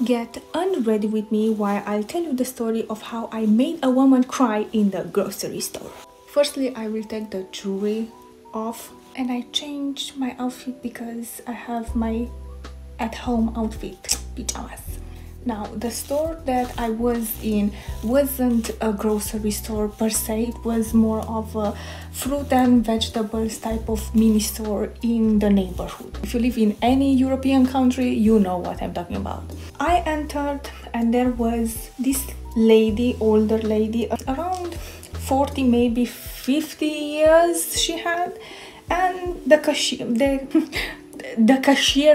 Get unready with me while I'll tell you the story of how I made a woman cry in the grocery store. Firstly, I will take the jewelry off and I changed my outfit because I have my at-home outfit, pajamas. Now, the store that I was in wasn't a grocery store per se, it was more of a fruit and vegetables type of mini store in the neighborhood. If you live in any European country, you know what I'm talking about. I entered and there was this lady, older lady, around 40, maybe 50 years she had, and the cashier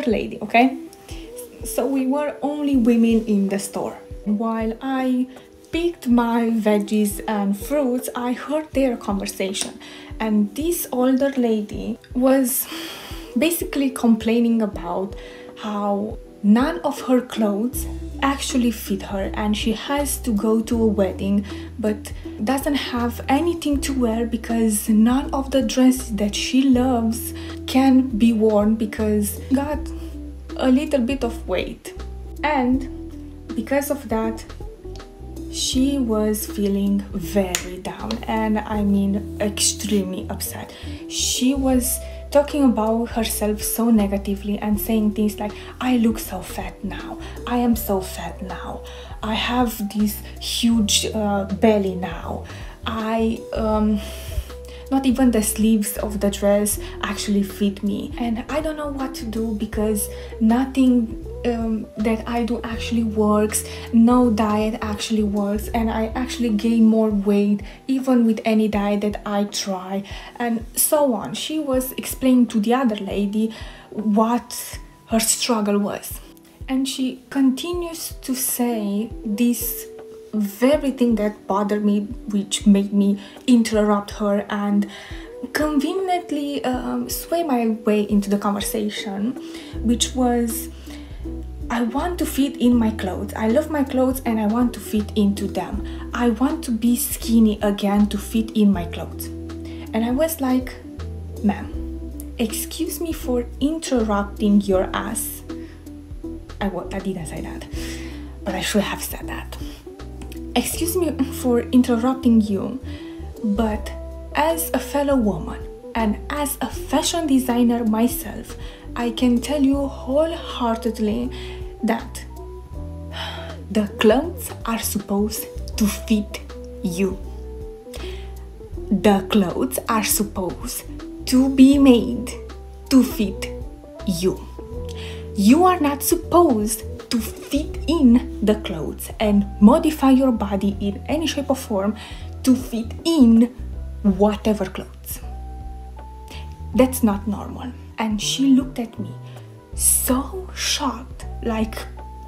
lady, okay? So we were only women in the store. While I picked my veggies and fruits, I heard their conversation. And this older lady was basically complaining about how none of her clothes actually fit her and she has to go to a wedding but doesn't have anything to wear because none of the dresses that she loves can be worn because got a little bit of weight, and because of that she was feeling very down, and I mean extremely upset. She was talking about herself so negatively and saying things like, I look so fat now, I am so fat now, I have this huge belly now, not even the sleeves of the dress actually fit me, and I don't know what to do because nothing that I do actually works, no diet actually works, and I actually gain more weight even with any diet that I try, and so on. She was explaining to the other lady what her struggle was, and she continues to say this very thing that bothered me, which made me interrupt her and conveniently sway my way into the conversation, which was, I want to fit in my clothes. I love my clothes and I want to fit into them. I want to be skinny again to fit in my clothes. And I was like, ma'am, excuse me for interrupting your ass. I didn't say that, but I should have said that. Excuse me for interrupting you, but as a fellow woman and as a fashion designer myself, I can tell you wholeheartedly that the clothes are supposed to fit you. The clothes are supposed to be made to fit you. You are not supposed to fit in the clothes and modify your body in any shape or form to fit in whatever clothes. That's not normal. And she looked at me so shocked, like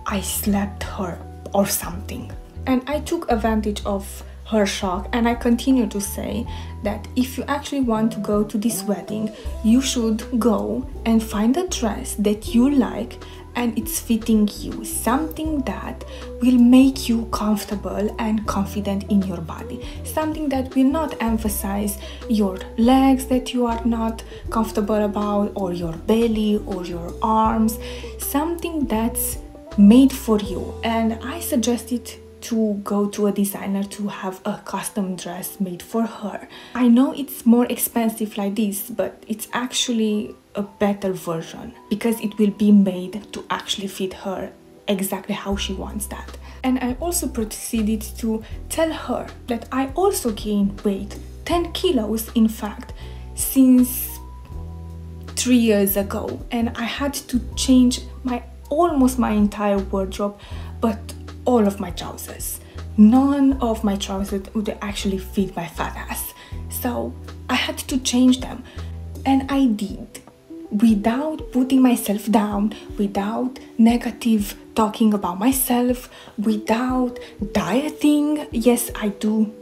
I slapped her or something. And I took advantage of her shock and I continue to say that if you actually want to go to this wedding, you should go and find a dress that you like and it's fitting you, something that will make you comfortable and confident in your body, something that will not emphasize your legs that you are not comfortable about, or your belly or your arms, something that's made for you. And I suggested to go to a designer to have a custom dress made for her. I know it's more expensive like this, but it's actually a better version because it will be made to actually fit her exactly how she wants that. And I also proceeded to tell her that I also gained weight, 10 kilos in fact, since 3 years ago, and I had to change almost my entire wardrobe, but all of my trousers. None of my trousers would actually fit my fat ass. So I had to change them. And I did. Without putting myself down, without negative talking about myself, without dieting. Yes, I do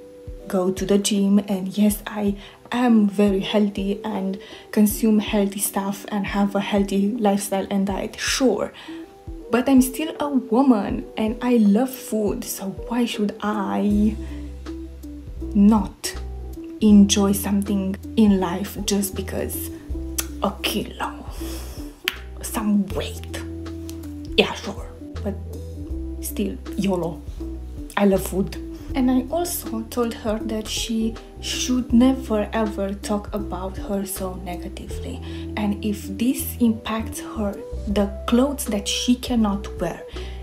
go to the gym, and yes, I am very healthy and consume healthy stuff and have a healthy lifestyle and diet, sure. But I'm still a woman and I love food, so why should I not enjoy something in life just because a kilo, some weight? Yeah, sure. But still YOLO. I love food. And I also told her that she should never ever talk about her so negatively. And if this impacts her, the clothes that she cannot wear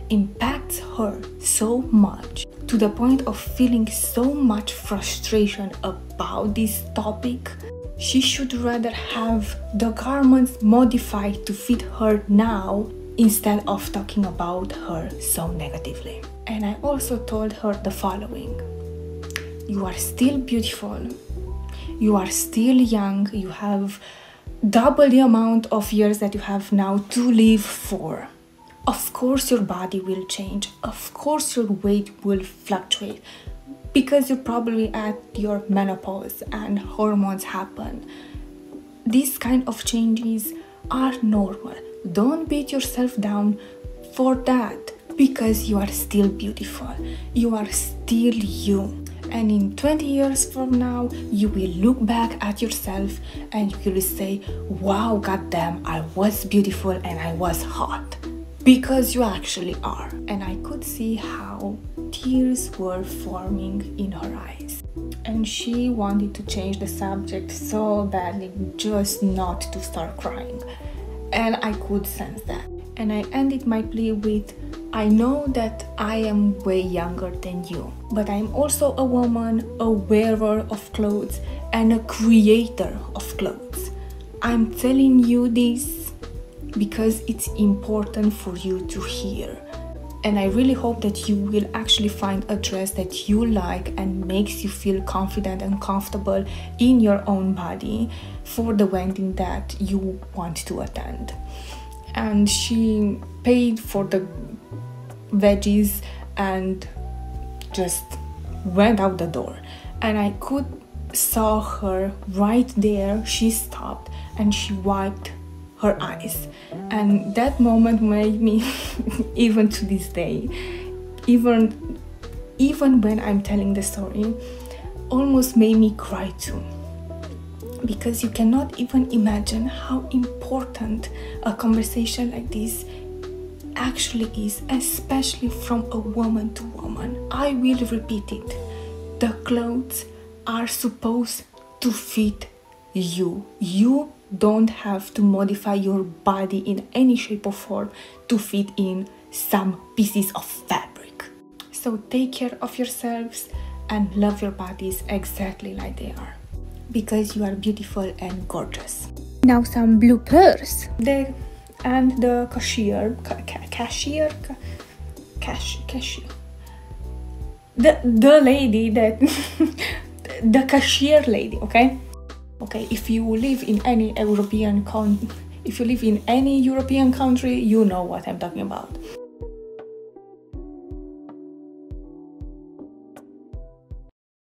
impacts her so much to the point of feeling so much frustration about this topic, she should rather have the garments modified to fit her now instead of talking about her so negatively. And I also told her the following: you are still beautiful, you are still young, you have double the amount of years that you have now to live for. Of course your body will change, of course your weight will fluctuate, because you're probably at your menopause and hormones happen. These kind of changes are normal. Don't beat yourself down for that, because you are still beautiful, you are still you. And in 20 years from now, you will look back at yourself and you will say, wow, goddamn, I was beautiful and I was hot. Because you actually are. And I could see how tears were forming in her eyes. And she wanted to change the subject so badly, just not to start crying. And I could sense that. And I ended my plea with, I know that I am way younger than you, but I'm also a woman, a wearer of clothes, and a creator of clothes. I'm telling you this because it's important for you to hear. And I really hope that you will actually find a dress that you like and makes you feel confident and comfortable in your own body for the wedding that you want to attend. And she paid for the veggies and just went out the door. And I could saw her right there. She stopped and she wiped her eyes, and that moment made me even to this day, even when I'm telling the story, almost made me cry too, because you cannot even imagine how important a conversation like this actually is, especially from a woman to woman. I will repeat it. The clothes are supposed to fit you. You don't have to modify your body in any shape or form to fit in some pieces of fabric. So take care of yourselves and love your bodies exactly like they are, because you are beautiful and gorgeous. Now some bloopers. The cashier, the lady that the cashier lady, okay, if you live in any European country, you know what I'm talking about.